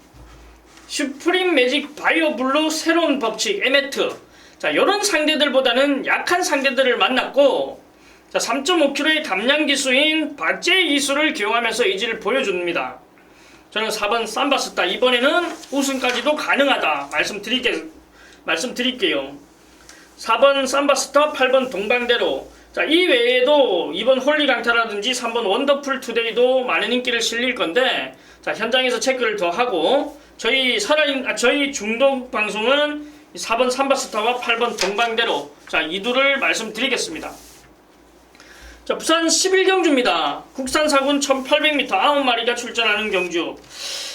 Speaker 1: 슈프림 매직, 바이오 블루, 새로운 법칙, 에메트, 자, 이런 상대들보다는 약한 상대들을 만났고, 자, 3.5kg의 감량 기수인 박제의 기수를 기용하면서 의지를 보여줍니다. 저는 4번 삼바스타 이번에는 우승까지도 가능하다 말씀드릴게요. 4번 삼바스타, 8번 동방대로. 자, 이 외에도 2번 홀리강타라든지 3번 원더풀 투데이도 많은 인기를 실릴 건데, 자, 현장에서 체크를 더 하고 저희 중독 방송은 4번 삼바스타와 8번 동방대로, 자, 이 둘을 말씀드리겠습니다. 자, 부산 11경주입니다. 국산 사군 1800m 9마리가 출전하는 경주.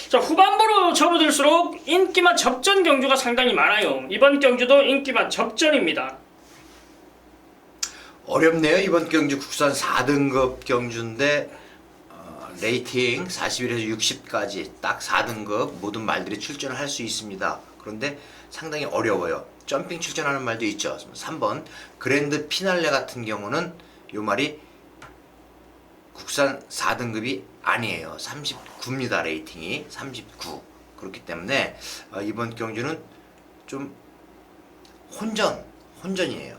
Speaker 1: 자, 후반부로 접어들수록 인기만 접전 경주가 상당히 많아요. 이번 경주도 인기만 접전입니다.
Speaker 2: 어렵네요. 이번 경주 국산 4등급 경주인데 레이팅 41에서 60까지 딱 4등급 모든 말들이 출전을 할 수 있습니다. 그런데 상당히 어려워요. 점핑 출전하는 말도 있죠. 3번 그랜드 피날레 같은 경우는 요 말이 국산 4등급이 아니에요. 39입니다. 레이팅이 39. 그렇기 때문에 이번 경주는 좀 혼전이에요.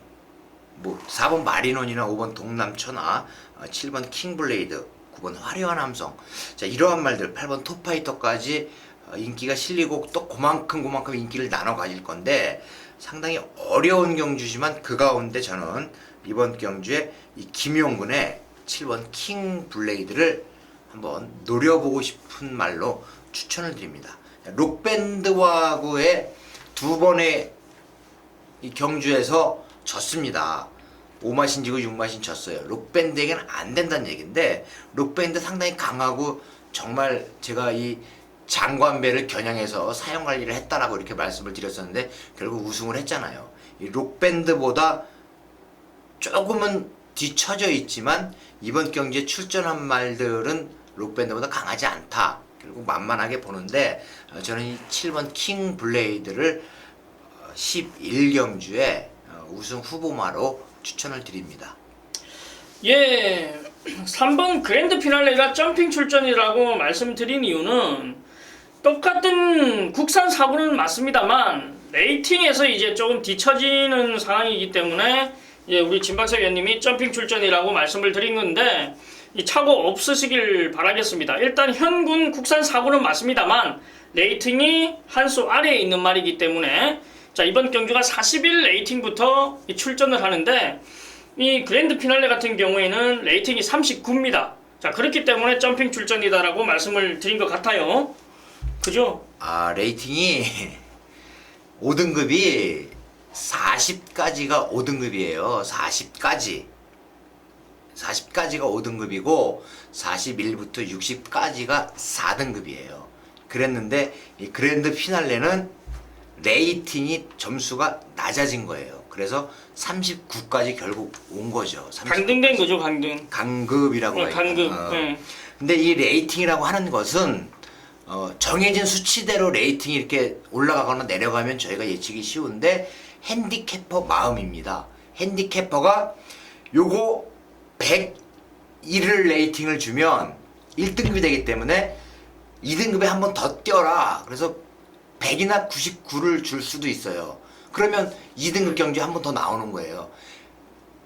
Speaker 2: 뭐 4번 마리논이나 5번 동남천하, 7번 킹블레이드, 9번 화려한 함성, 자, 이러한 말들 8번 톱파이터까지 인기가 실리고 또 그만큼 인기를 나눠 가질 건데 상당히 어려운 경주지만 그 가운데 저는 이번 경주에 이 김용근의 7번 킹블레이드를 한번 노려보고 싶은 말로 추천을 드립니다. 록밴드와구의 두 번의 이 경주에서 졌습니다. 5마신 지고 6마신 졌어요. 록밴드에게는 안 된다는 얘기인데 록밴드 상당히 강하고 정말 제가 이 장관배를 겨냥해서 사용 관리를 했다라고 이렇게 말씀을 드렸었는데 결국 우승을 했잖아요. 이 록밴드보다 조금은 뒤처져 있지만 이번 경기에 출전한 말들은 록밴드보다 강하지 않다. 결국 만만하게 보는데 저는 이 7번 킹 블레이드를 11경주에 우승 후보마로 추천을 드립니다.
Speaker 1: 예, 3번 그랜드 피날레가 점핑 출전이라고 말씀드린 이유는 똑같은 국산 사고는 맞습니다만 레이팅에서 이제 조금 뒤처지는 상황이기 때문에 예, 우리 진박사 위원님이 점핑 출전이라고 말씀을 드린 건데 이 착오 없으시길 바라겠습니다. 일단 현군 국산 사고는 맞습니다만 레이팅이 한 수 아래에 있는 말이기 때문에 자, 이번 경주가 41 레이팅부터 출전을 하는데 이 그랜드 피날레 같은 경우에는 레이팅이 39입니다. 자, 그렇기 때문에 점핑 출전이다라고 말씀을 드린 것 같아요. 그죠?
Speaker 2: 아, 레이팅이 5등급이 40까지가 5등급이에요. 40까지가 5등급이고 41부터 60까지가 4등급이에요. 그랬는데 이 그랜드 피날레는 레이팅이 점수가 낮아진 거예요. 그래서 39까지 결국 온 거죠. 39까지.
Speaker 1: 강등된 거죠, 강등.
Speaker 2: 강급이라고 해요.
Speaker 1: 강급. 네.
Speaker 2: 근데 이 레이팅이라고 하는 것은 정해진 수치대로 레이팅이 이렇게 올라가거나 내려가면 저희가 예측이 쉬운데 핸디캐퍼 마음입니다. 핸디캐퍼가 요거 101을 레이팅을 주면 1등급이 되기 때문에 2등급에 한 번 더 뛰어라. 그래서 100이나 99를 줄 수도 있어요. 그러면 2등급 경주에 한 번 더 나오는 거예요.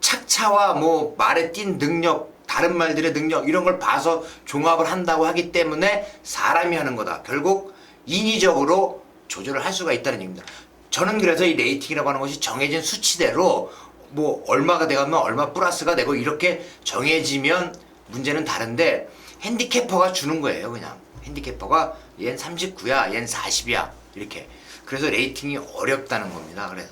Speaker 2: 착차와 뭐 말에 띈 능력, 다른 말들의 능력 이런 걸 봐서 종합을 한다고 하기 때문에 사람이 하는 거다. 결국 인위적으로 조절을 할 수가 있다는 얘기입니다. 저는 그래서 이 레이팅이라고 하는 것이 정해진 수치대로 뭐 얼마가 돼가면 얼마 플러스가 되고 이렇게 정해지면 문제는 다른데 핸디캐퍼가 주는 거예요. 그냥 핸디캐퍼가 얜 39야, 얜 40이야 이렇게. 그래서 레이팅이 어렵다는 겁니다. 그래서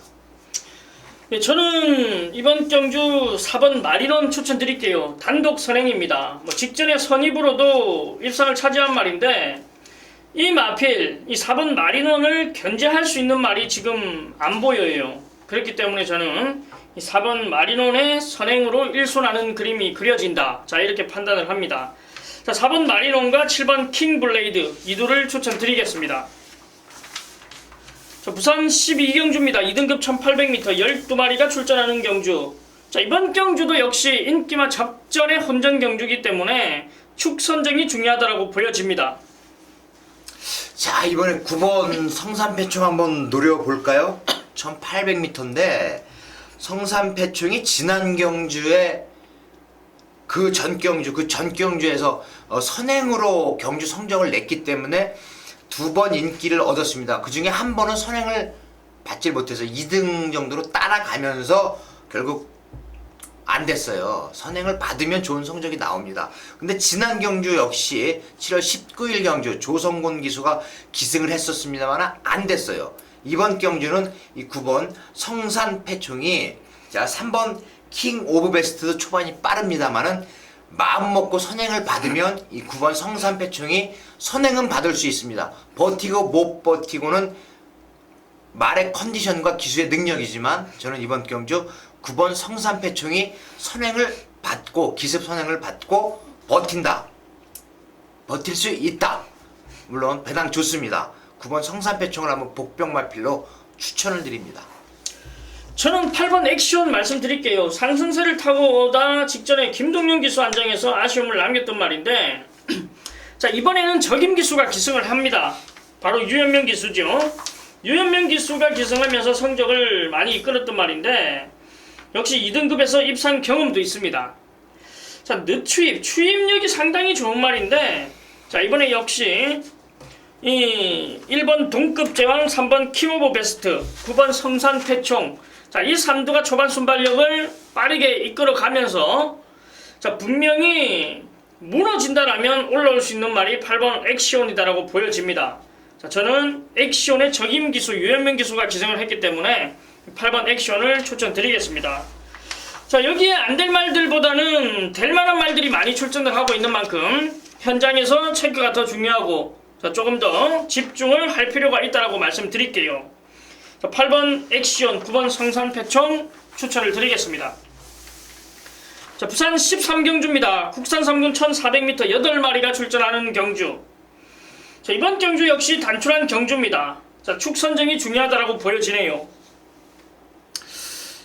Speaker 1: 예, 저는 이번 경주 4번 마리론 추천드릴게요. 단독 선행입니다. 뭐 직전에 선입으로도 1상을 차지한 말인데 이 마필, 이 4번 마리론을 견제할 수 있는 말이 지금 안 보여요. 그렇기 때문에 저는 이 4번 마리논의 선행으로 1순하는 그림이 그려진다. 자, 이렇게 판단을 합니다. 자, 4번 마리논과 7번 킹 블레이드 이 둘을 추천드리겠습니다. 자, 부산 12경주입니다. 2등급 1800m 12마리가 출전하는 경주. 자, 이번 경주도 역시 인기마 접전의 혼전 경주이기 때문에 축 선정이 중요하다고 보여집니다.
Speaker 2: 자, 이번에 9번 성산패총 한번 노려볼까요? 1800m인데 성산패총이 지난 경주에 그 전 경주에서 선행으로 경주 성적을 냈기 때문에 두 번 인기를 얻었습니다. 그 중에 한 번은 선행을 받질 못해서 2등 정도로 따라가면서 결국 안 됐어요. 선행을 받으면 좋은 성적이 나옵니다. 근데 지난 경주 역시 7월 19일 경주 조성곤 기수가 기승을 했었습니다만 안 됐어요. 이번 경주는 이 9번 성산패총이 자 3번 킹 오브 베스트도 초반이 빠릅니다만은 마음 먹고 선행을 받으면 이 9번 성산패총이 선행은 받을 수 있습니다. 버티고 못 버티고는 말의 컨디션과 기수의 능력이지만 저는 이번 경주 9번 성산패총이 선행을 받고 기습 선행을 받고 버틴다. 버틸 수 있다. 물론 배당 좋습니다. 9번 성산패총을 한번 복병마필로 추천을 드립니다.
Speaker 1: 저는 8번 액션 말씀드릴게요. 상승세를 타고 오다 직전에 김동윤 기수 안장에서 아쉬움을 남겼던 말인데 자, 이번에는 적임 기수가 기승을 합니다. 바로 유현명 기수죠. 유현명 기수가 기승하면서 성적을 많이 이끌었던 말인데 역시 2등급에서 입상 경험도 있습니다. 자, 추입력이 상당히 좋은 말인데 자, 이번에 역시 이 1번 동급 제왕, 3번 킹 오브 베스트, 9번 성산패총 자, 이 3두가 초반 순발력을 빠르게 이끌어가면서 자, 분명히 무너진다라면 올라올 수 있는 말이 8번 액시온이다라고 보여집니다. 자, 자, 저는 액션의 적임 기수 유현명 기수가 기승을 했기 때문에 8번 액션을 추천드리겠습니다. 자, 여기에 안 될 말들보다는 될 만한 말들이 많이 출전을 하고 있는 만큼 현장에서 체크가 더 중요하고, 자, 조금 더 집중을 할 필요가 있다고 말씀드릴게요. 자, 8번 액션, 9번 성산패총 추천을 드리겠습니다. 자, 부산 13경주입니다. 국산 3군 1400m 8마리가 출전하는 경주. 자, 이번 경주 역시 단출한 경주입니다. 자, 축 선정이 중요하다고 보여지네요.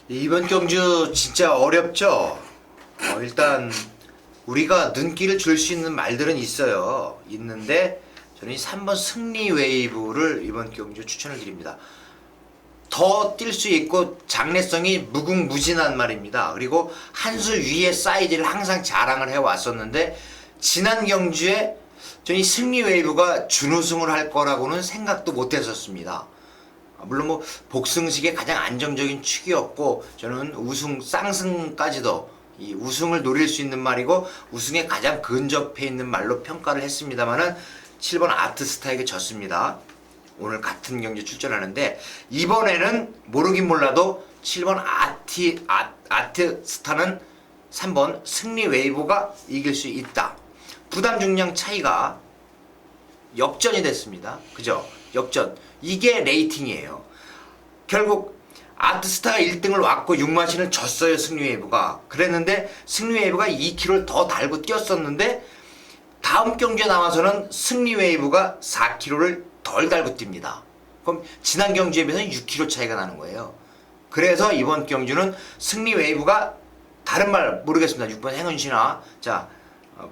Speaker 2: 이번 경주 진짜 어렵죠. 일단 우리가 눈길을 줄 수 있는 말들은 있는데 저는 이 3번 승리 웨이브를 이번 경주 추천을 드립니다. 더 뛸 수 있고 장래성이 무궁무진한 말입니다. 그리고 한 수 위의 사이즈를 항상 자랑을 해왔었는데 지난 경주에 저는 이 승리 웨이브가 준우승을 할 거라고는 생각도 못했었습니다. 물론 뭐 복승식의 가장 안정적인 축이었고 저는 우승 쌍승까지도 이 우승을 노릴 수 있는 말이고 우승에 가장 근접해 있는 말로 평가를 했습니다만은 7번 아트스타에게 졌습니다. 오늘 같은 경기 출전하는데 이번에는 모르긴 몰라도 7번 아트스타는 3번 승리 웨이브가 이길 수 있다. 부담 중량 차이가 역전이 됐습니다. 그죠? 역전. 이게 레이팅이에요. 결국 아트스타가 1등을 왔고 6마신을 졌어요. 승리웨이브가. 그랬는데 승리웨이브가 2km를 더 달고 뛰었었는데 다음 경기에 나와서는 승리웨이브가 4km를 덜 달고 뜁니다. 그럼 지난 경주에 비해서는 6km 차이가 나는 거예요. 그래서 이번 경주는 승리웨이브가 다른 말 모르겠습니다. 6번 행운신화 자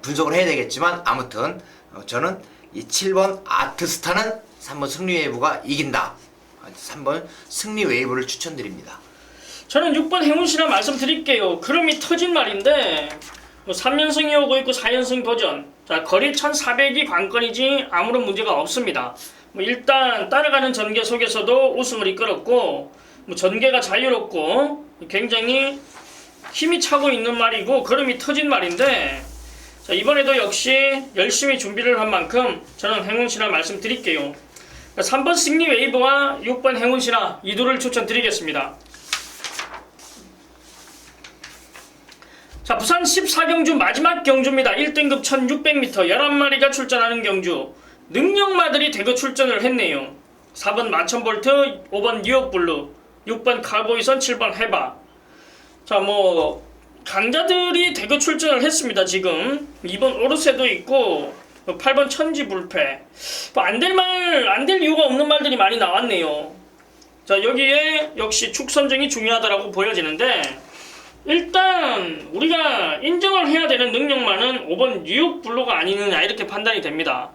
Speaker 2: 분석을 해야 되겠지만 아무튼 저는 이 7번 아트스타는 3번 승리웨이브가 이긴다. 3번 승리웨이브를 추천드립니다.
Speaker 1: 저는 6번 행운신화 말씀드릴게요. 그름이 터진 말인데 뭐 3연승이 오고 있고 4연승 도전. 자, 거리 1400이 관건이지 아무런 문제가 없습니다. 뭐 일단 따라가는 전개 속에서도 우승을 이끌었고 뭐 전개가 자유롭고 굉장히 힘이 차고 있는 말이고 그름이 터진 말인데 자, 이번에도 역시 열심히 준비를 한 만큼 저는 행운신화 말씀드릴게요. 3번 승리웨이브와 6번 행운신화 이 둘을 추천드리겠습니다. 자, 부산 14경주 마지막 경주입니다. 1등급 1600m 11마리가 출전하는 경주. 능력마들이 대거 출전을 했네요. 4번 마천볼트, 5번 뉴욕블루, 6번 카보이선, 7번 해바. 자, 뭐 강자들이 대거 출전을 했습니다. 지금 2번 오르세도 있고 8번 천지불패. 안 될 이유가 없는 말들이 많이 나왔네요. 자, 여기에 역시 축 선정이 중요하다고 보여지는데 일단 우리가 인정을 해야 되는 능력만은 5번 뉴욕블루가 아니느냐 이렇게 판단이 됩니다.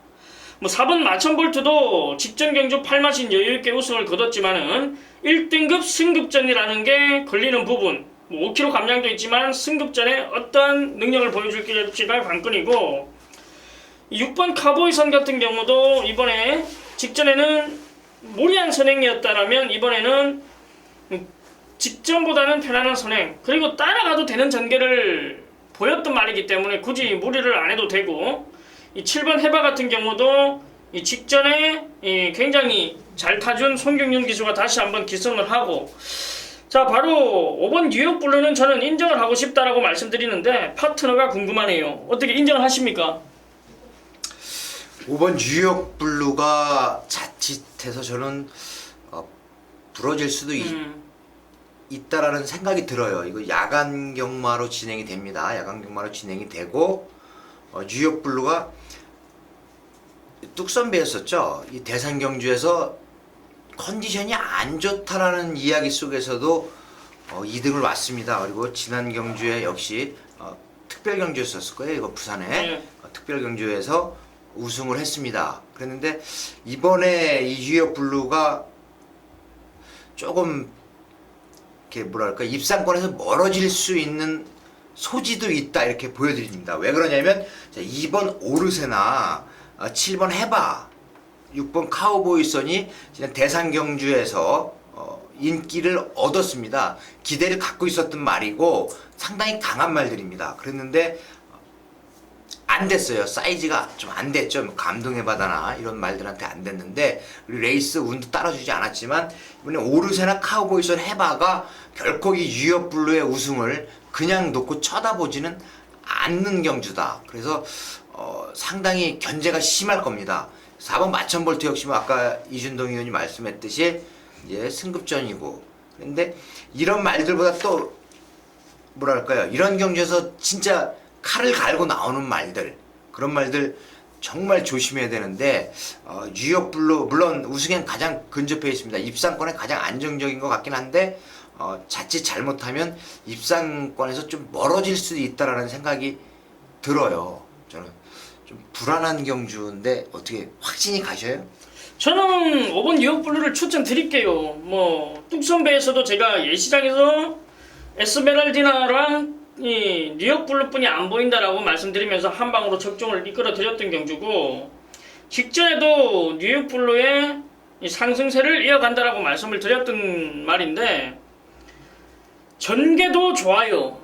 Speaker 1: 뭐 4번 마천볼트도 직전 경주 8마신 여유있게 우승을 거뒀지만은 1등급 승급전이라는 게 걸리는 부분, 뭐 5kg 감량도 있지만 승급전에 어떤 능력을 보여줄지가 관건이고 6번 카보이선 같은 경우도 이번에 직전에는 무리한 선행이었다라면 이번에는 직전보다는 편안한 선행 그리고 따라가도 되는 전개를 보였던 말이기 때문에 굳이 무리를 안 해도 되고 이 7번 해바 같은 경우도 이 직전에 굉장히 잘 타준 송경윤 기수가 다시 한번 기승을 하고 자 바로 5번 뉴욕블루는 저는 인정을 하고 싶다라고 말씀드리는데 파트너가 궁금하네요. 어떻게 인정을 하십니까?
Speaker 2: 5번 뉴욕블루가 자칫해서 저는 부러질 수도 있다라는 생각이 들어요. 이거 야간 경마로 진행이 됩니다. 야간 경마로 진행이 되고 뉴욕블루가 뚝선배였었죠. 이 대산 경주에서 컨디션이 안 좋다라는 이야기 속에서도 2등을 왔습니다. 그리고 지난 경주에 역시 특별 경주였었을 거예요. 이거 부산에 특별 경주에서 우승을 했습니다. 그랬는데 이번에 이 뉴욕블루가 조금 이렇게 뭐랄까 입상권에서 멀어질 수 있는 소지도 있다 이렇게 보여드립니다. 왜 그러냐면 2번 오르세나 7번 해바 6번 카우보이선이 지난 대산 경주에서 인기를 얻었습니다. 기대를 갖고 있었던 말이고 상당히 강한 말들입니다. 그랬는데 안 됐어요. 사이즈가 좀 안 됐죠. 뭐 감동해바다나 이런 말들한테 안 됐는데, 우리 레이스 운도 따라주지 않았지만 이번에 오르세나 카우보이선 해바가 결코 이 뉴욕블루의 우승을 그냥 놓고 쳐다보지는 않는 경주다. 그래서 상당히 견제가 심할 겁니다. 4번 마천볼트 역시 뭐 아까 이준동 의원이 말씀했듯이 이제 승급전이고, 그런데 이런 말들보다 또 뭐랄까요, 이런 경주에서 진짜 칼을 갈고 나오는 말들, 그런 말들 정말 조심해야 되는데, 뉴욕블루 물론 우승엔 가장 근접해 있습니다. 입상권에 가장 안정적인 것 같긴 한데, 자칫 잘못하면 입상권에서 좀 멀어질 수도 있다라는 생각이 들어요. 저는 좀 불안한 경주인데 어떻게 확신이 가셔요?
Speaker 1: 저는 5번 뉴욕블루를 추천드릴게요. 뭐 뚝선배에서도 제가 예시장에서 에스메랄디나랑 이 뉴욕블루뿐이 안 보인다라고 말씀드리면서 한 방으로 적중을 이끌어 드렸던 경주고, 직전에도 뉴욕블루의 이 상승세를 이어간다라고 말씀을 드렸던 말인데, 전개도 좋아요.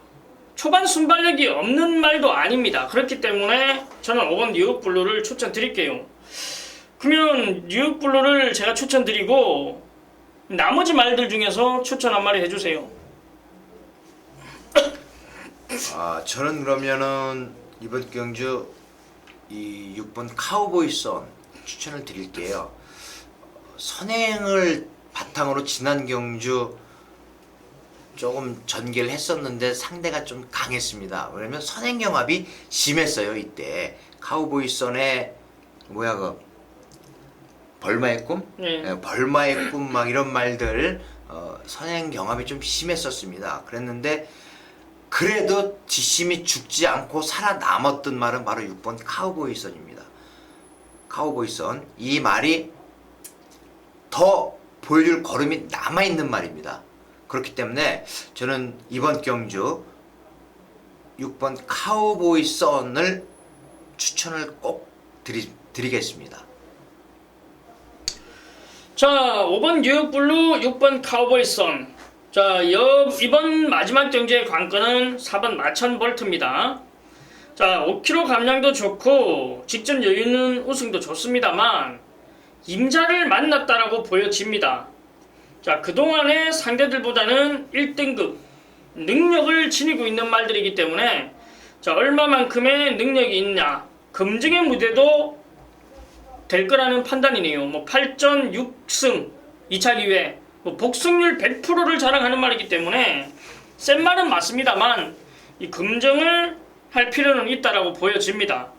Speaker 1: 초반 순발력이 없는 말도 아닙니다. 그렇기 때문에 저는 5번 뉴욕블루를 추천드릴게요. 그러면 뉴욕블루를 제가 추천드리고 나머지 말들 중에서 추천 한 마리 해주세요.
Speaker 2: 저는 그러면은 이번 경주 이 6번 카우보이선 추천을 드릴게요. 선행을 바탕으로 지난 경주 조금 전개를 했었는데 상대가 좀 강했습니다. 왜냐면 선행 경합이 심했어요. 이때 카우보이선의 뭐야 그 벌마의 꿈?
Speaker 1: 네.
Speaker 2: 벌마의 꿈 막 이런 말들, 선행 경합이 좀 심했었습니다. 그랬는데 그래도 뒷심이 죽지 않고 살아남았던 말은 바로 6번 카우보이선입니다. 카우보이선, 이 말이 더 보여줄 걸음이 남아있는 말입니다. 그렇기 때문에 저는 이번 경주 6번 카우보이선을 추천을 꼭 드리겠습니다.
Speaker 1: 자, 5번 뉴욕블루, 6번 카우보이선. 자, 이번 마지막 경주의 관건은 4번 마천볼트입니다. 자, 5km 감량도 좋고 직전 여유는 우승도 좋습니다만 임자를 만났다라고 보여집니다. 자, 그동안의 상대들보다는 1등급 능력을 지니고 있는 말들이기 때문에, 자, 얼마만큼의 능력이 있냐, 검증의 무대도 될 거라는 판단이네요. 뭐 8전 6승 2차 기회, 뭐 복승률 100%를 자랑하는 말이기 때문에 센 말은 맞습니다만 이 검증을 할 필요는 있다라고 보여집니다.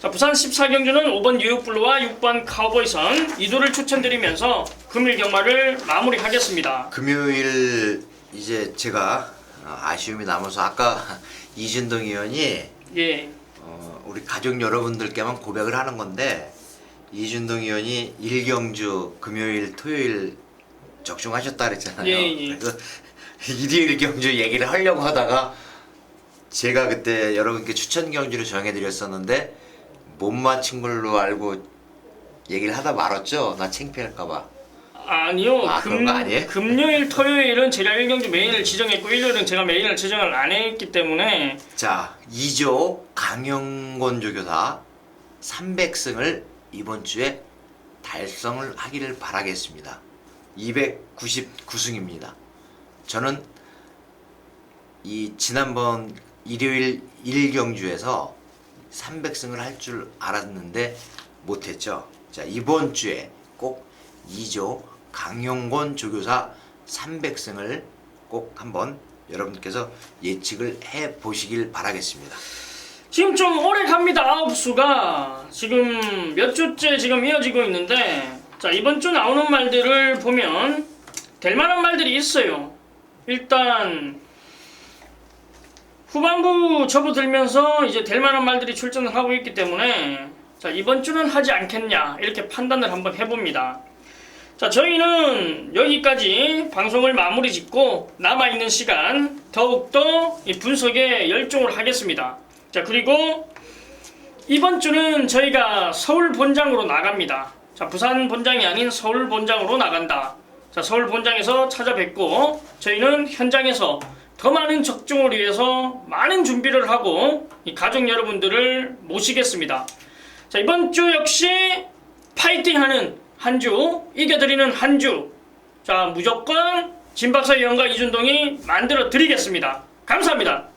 Speaker 1: 자, 부산 14경주는 5번 뉴욕블루와 6번 카우보이선 이두를 추천드리면서 금일 경마를 마무리하겠습니다.
Speaker 2: 금요일 이제 제가 아쉬움이 남아서 아까 이준동 의원이
Speaker 1: 예.
Speaker 2: 우리 가족 여러분들께만 고백을 하는 건데, 이준동 의원이 1경주 금요일 토요일 적중하셨다 그랬잖아요.
Speaker 1: 예.
Speaker 2: 그래서 일요일 경주 얘기를 하려고 하다가 제가 그때 여러분께 추천 경주를 정해드렸었는데 못 맞춘 걸로 알고 얘기를 하다 말았죠. 나 창피할까봐.
Speaker 1: 아니요.
Speaker 2: 그런 거 아니에요?
Speaker 1: 금요일 토요일은 제가 1경주 메인을 지정했고 일요일은 제가 메인을 지정을 안 했기 때문에.
Speaker 2: 자, 2조 강영권 조교사 300승을 이번 주에 달성을 하기를 바라겠습니다. 299승입니다. 저는 이 지난번 일요일 1경주에서 300승을 할 줄 알았는데 못했죠. 자, 이번 주에 꼭 2조 강영권 조교사 300승을 꼭 한번 여러분께서 예측을 해 보시길 바라겠습니다.
Speaker 1: 지금 좀 오래 갑니다. 아홉수가 지금 몇 주째 지금 이어지고 있는데, 자, 이번 주 나오는 말들을 보면 될 만한 말들이 있어요. 일단 후반부 접어들면서 이제 될 만한 말들이 출전을 하고 있기 때문에, 자, 이번 주는 하지 않겠냐 이렇게 판단을 한번 해봅니다. 자, 저희는 여기까지 방송을 마무리 짓고 남아있는 시간 더욱더 이 분석에 열중을 하겠습니다. 자, 그리고 이번 주는 저희가 서울 본장으로 나갑니다. 자, 부산 본장이 아닌 서울 본장으로 나간다. 자, 서울 본장에서 찾아뵙고 저희는 현장에서 더 더 많은 적중을 위해서 많은 준비를 하고 이 가족 여러분들을 모시겠습니다. 자, 이번 주 역시 파이팅하는 한 주, 이겨드리는 한 주. 자, 무조건 진박사 위원과 이준동이 만들어 드리겠습니다. 감사합니다.